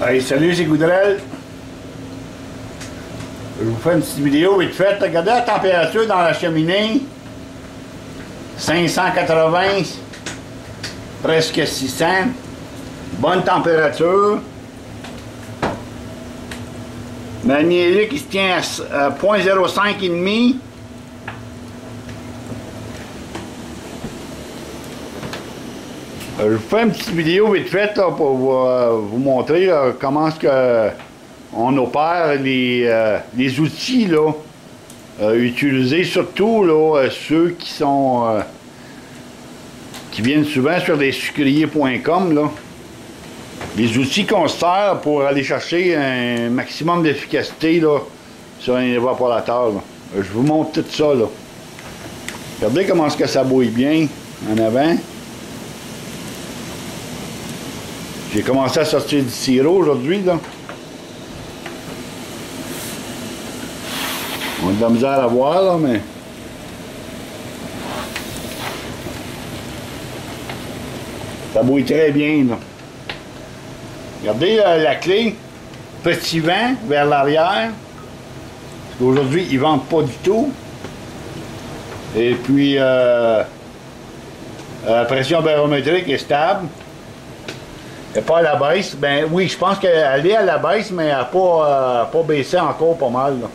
Hey, salut, c'est Goudrel. Je vous fais une petite vidéo vite faite. Regardez la température dans la cheminée. 580, presque 600. Bonne température. Magnélique qui se tient à 0.05 et demi. Je vous fais une petite vidéo vite faite là, pour vous montrer là, comment est-ce que on opère les outils là, utilisés, surtout là, ceux qui sont qui viennent souvent sur les sucriers.com là. Les outils qu'on se sert pour aller chercher un maximum d'efficacité là, sur un évaporateur. Là. Je vous montre tout ça là. Regardez comment est-ce que ça bouille bien en avant. J'ai commencé à sortir du sirop aujourd'hui, là. On a de la misère à voir, là, mais... ça bouille très bien, là. Regardez la clé. Petit vent vers l'arrière. Parce qu'aujourd'hui, ils ne vendent pas du tout. Et puis, la pression barométrique est stable. Elle n'est pas à la baisse. Ben oui, je pense qu'elle est à la baisse, mais elle n'a pas baissé encore pas mal. Là.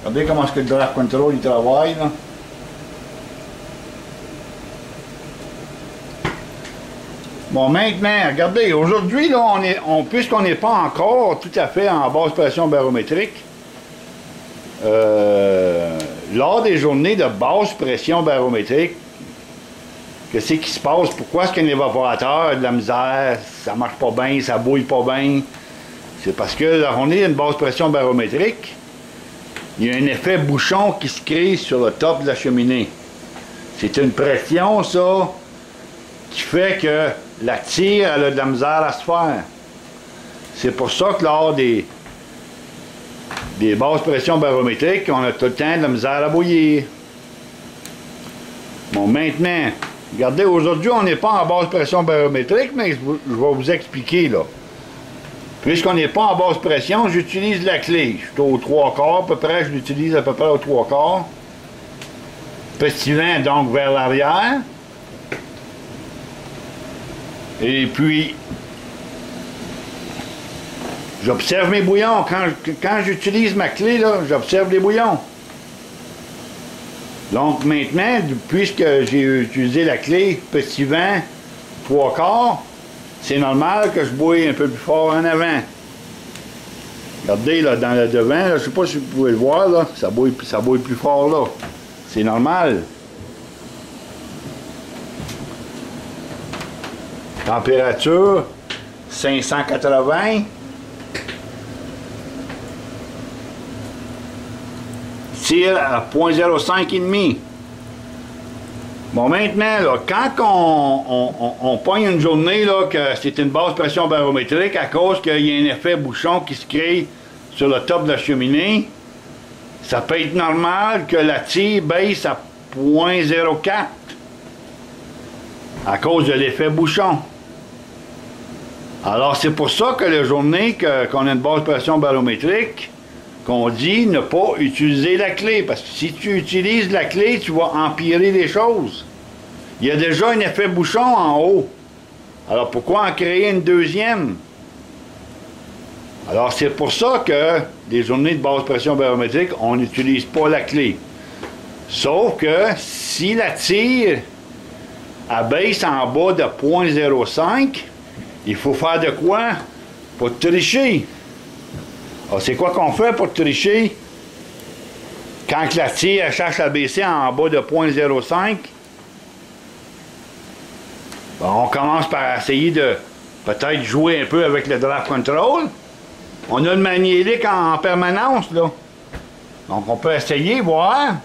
Regardez comment est-ce que le draft control il travaille. Là. Bon, maintenant, regardez, aujourd'hui, là, puisqu'on n'est pas encore tout à fait en basse pression barométrique, lors des journées de basse pression barométrique, qu'est-ce qui se passe? Pourquoi est-ce qu'un évaporateur a de la misère? Ça marche pas bien, ça bouille pas bien. C'est parce que la journée d'une basse pression barométrique, il y a un effet bouchon qui se crée sur le top de la cheminée. C'est une pression, ça, qui fait que la tire elle a de la misère à se faire. C'est pour ça que lors des basses pressions barométriques, on a tout le temps de la misère à bouillir. Bon, maintenant... regardez, aujourd'hui, on n'est pas en basse pression barométrique, mais je vais vous expliquer, là. Puisqu'on n'est pas en basse pression, j'utilise la clé. Je suis aux 3/4, à peu près, je l'utilise à peu près aux 3/4. Petit vent, donc, vers l'arrière. Et puis, j'observe mes bouillons. Quand j'utilise ma clé, là, j'observe les bouillons. Donc maintenant, puisque j'ai utilisé la clé petit vent 3/4, c'est normal que je bouille un peu plus fort en avant. Regardez là, dans le devant, là, je ne sais pas si vous pouvez le voir, là, ça bouille plus fort là. C'est normal. Température 580. Tire à 0.05 et demi. Bon, maintenant, là, quand on pogne une journée là, que c'est une basse pression barométrique à cause qu'il y a un effet bouchon qui se crée sur le top de la cheminée, ça peut être normal que la tire baisse à 0.04 à cause de l'effet bouchon. Alors, c'est pour ça que la journée qu'on a une basse pression barométrique, qu'on dit ne pas utiliser la clé, parce que si tu utilises la clé, tu vas empirer les choses. Il y a déjà un effet bouchon en haut. Alors pourquoi en créer une deuxième? Alors c'est pour ça que les journées de basse pression barométrique, on n'utilise pas la clé. Sauf que si la tire abaisse en bas de 0.05, il faut faire de quoi? Pour tricher. Alors, c'est quoi qu'on fait pour tricher? Quand la tire cherche à baisser en bas de 0.05, on commence par essayer de peut-être jouer un peu avec le draft control. On a le magnélique en permanence, là. Donc, on peut essayer, voir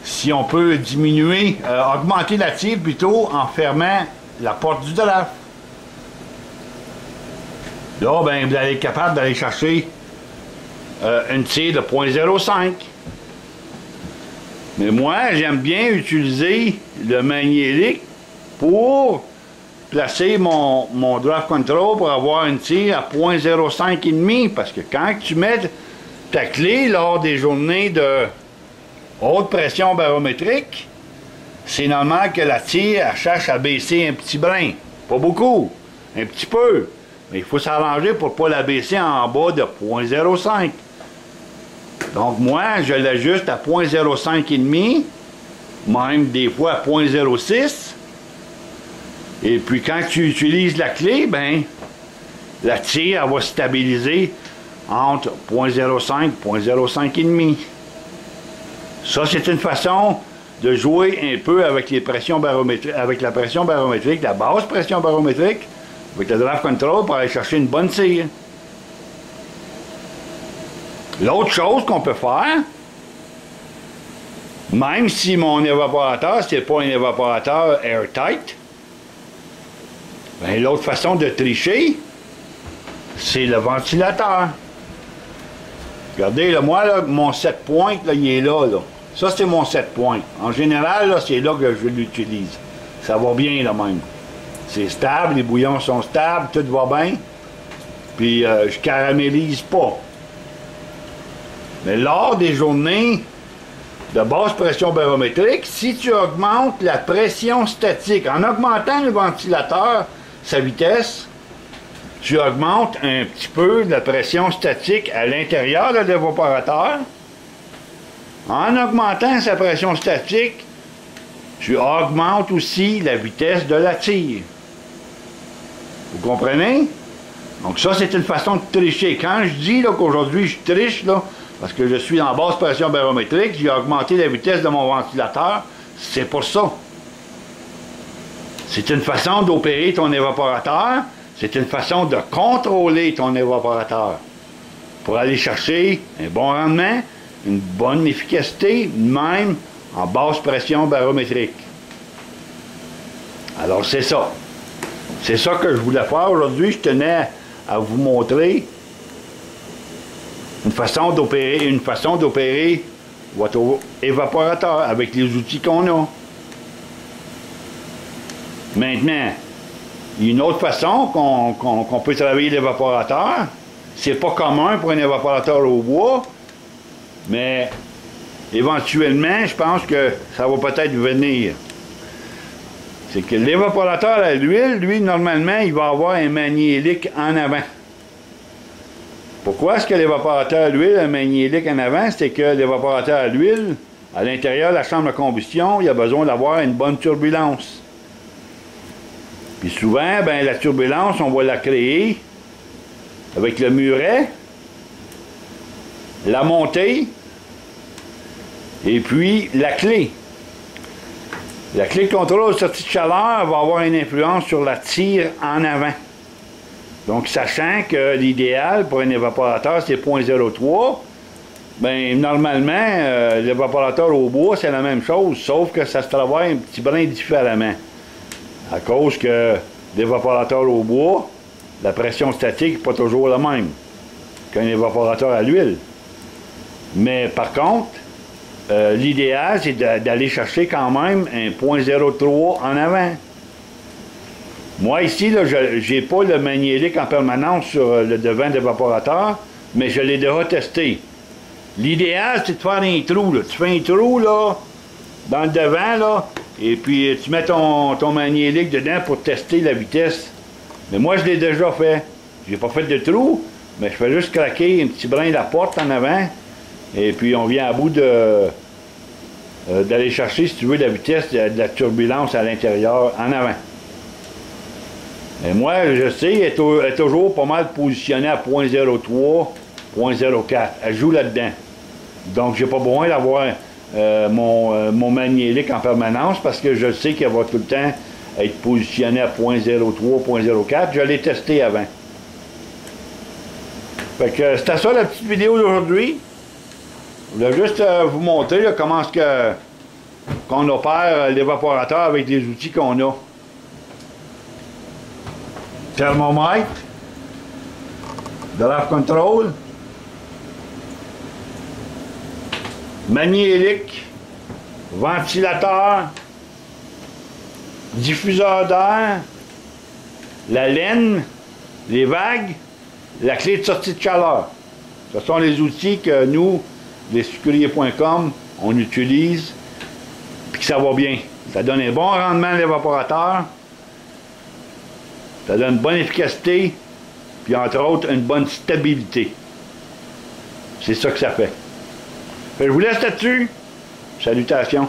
si on peut diminuer, augmenter la tire plutôt en fermant la porte du draft. Là, ben, vous allez être capable d'aller chercher une tire de 0.05. Mais moi, j'aime bien utiliser le magnélique pour placer mon draft control pour avoir une tire à 0.05,5 parce que quand tu mets ta clé lors des journées de haute pression barométrique, c'est normal que la tire elle cherche à baisser un petit brin. Pas beaucoup, un petit peu. Mais il faut s'arranger pour ne pas la baisser en bas de 0.05. Donc moi, je l'ajuste à 0.05,5, même des fois à 0.06. Et puis quand tu utilises la clé, ben la tire elle va stabiliser entre 0.05 et 0.05,5. Ça, c'est une façon de jouer un peu avec les pressions barométriques, avec la pression barométrique, la basse pression barométrique, avec le draft control pour aller chercher une bonne tire. L'autre chose qu'on peut faire, même si mon évaporateur, c'est pas un évaporateur airtight, ben, l'autre façon de tricher, c'est le ventilateur. Regardez, là, moi, là, mon 7 points, là, il est là, là. Ça, c'est mon 7 points. En général, là, c'est là que je l'utilise. Ça va bien, là, même. C'est stable, les bouillons sont stables, tout va bien. Puis, je caramélise pas. Mais lors des journées de basse pression barométrique, si tu augmentes la pression statique, en augmentant le ventilateur, sa vitesse, tu augmentes un petit peu la pression statique à l'intérieur de l'évaporateur. En augmentant sa pression statique, tu augmentes aussi la vitesse de la tire. Vous comprenez? Donc ça, c'est une façon de tricher. Quand je dis qu'aujourd'hui je triche, là, parce que je suis en basse pression barométrique, j'ai augmenté la vitesse de mon ventilateur, c'est pour ça. C'est une façon d'opérer ton évaporateur, c'est une façon de contrôler ton évaporateur pour aller chercher un bon rendement, une bonne efficacité, même en basse pression barométrique. Alors c'est ça. C'est ça que je voulais faire aujourd'hui. Je tenais à vous montrer une façon d'opérer votre évaporateur avec les outils qu'on a. Maintenant, il y a une autre façon qu'on peut travailler l'évaporateur. C'est pas commun pour un évaporateur au bois, mais éventuellement, je pense que ça va peut-être venir. C'est que l'évaporateur à l'huile, lui, normalement, il va avoir un magnélique en avant. Pourquoi est-ce que l'évaporateur à l'huile a un magnélique en avant? C'est que l'évaporateur à l'huile, à l'intérieur de la chambre de combustion, il a besoin d'avoir une bonne turbulence. Puis souvent, ben, la turbulence, on va la créer avec le muret, la montée, et puis la clé. La clé de contrôle de sortie de chaleur va avoir une influence sur la tire en avant. Donc, sachant que l'idéal pour un évaporateur, c'est 0.03, bien, normalement, l'évaporateur au bois, c'est la même chose, sauf que ça se travaille un petit brin différemment. À cause que l'évaporateur au bois, la pression statique n'est pas toujours la même qu'un évaporateur à l'huile. Mais par contre, l'idéal, c'est d'aller chercher quand même un 0.03 en avant. Moi, ici, je n'ai pas le magnélique en permanence sur le devant de l'évaporateur, mais je l'ai déjà testé. L'idéal, c'est de faire un trou. Là. Tu fais un trou là, dans le devant, là, et puis tu mets ton magnélique dedans pour tester la vitesse. Mais moi, je l'ai déjà fait. J'ai pas fait de trou, mais je fais juste craquer un petit brin de la porte en avant, et puis on vient à bout d'aller chercher, si tu veux, la vitesse de la turbulence à l'intérieur en avant. Et moi, je sais, elle est toujours pas mal positionnée à 0.03, 0.04. Elle joue là-dedans. Donc, j'ai pas besoin d'avoir mon magnélique en permanence parce que je sais qu'elle va tout le temps être positionnée à 0.03, 0.04. Je l'ai testé avant. Fait que c'était ça la petite vidéo d'aujourd'hui. Je voulais juste vous montrer là, comment est-ce qu'on opère l'évaporateur avec les outils qu'on a. Thermomètre, draft control, magnélique, ventilateur, diffuseur d'air, la laine, les vagues, la clé de sortie de chaleur. Ce sont les outils que nous, les sucriers.com, on utilise, puis que ça va bien. Ça donne un bon rendement à l'évaporateur, ça donne une bonne efficacité, puis entre autres, une bonne stabilité. C'est ça que ça fait. Je vous laisse là-dessus. Salutations.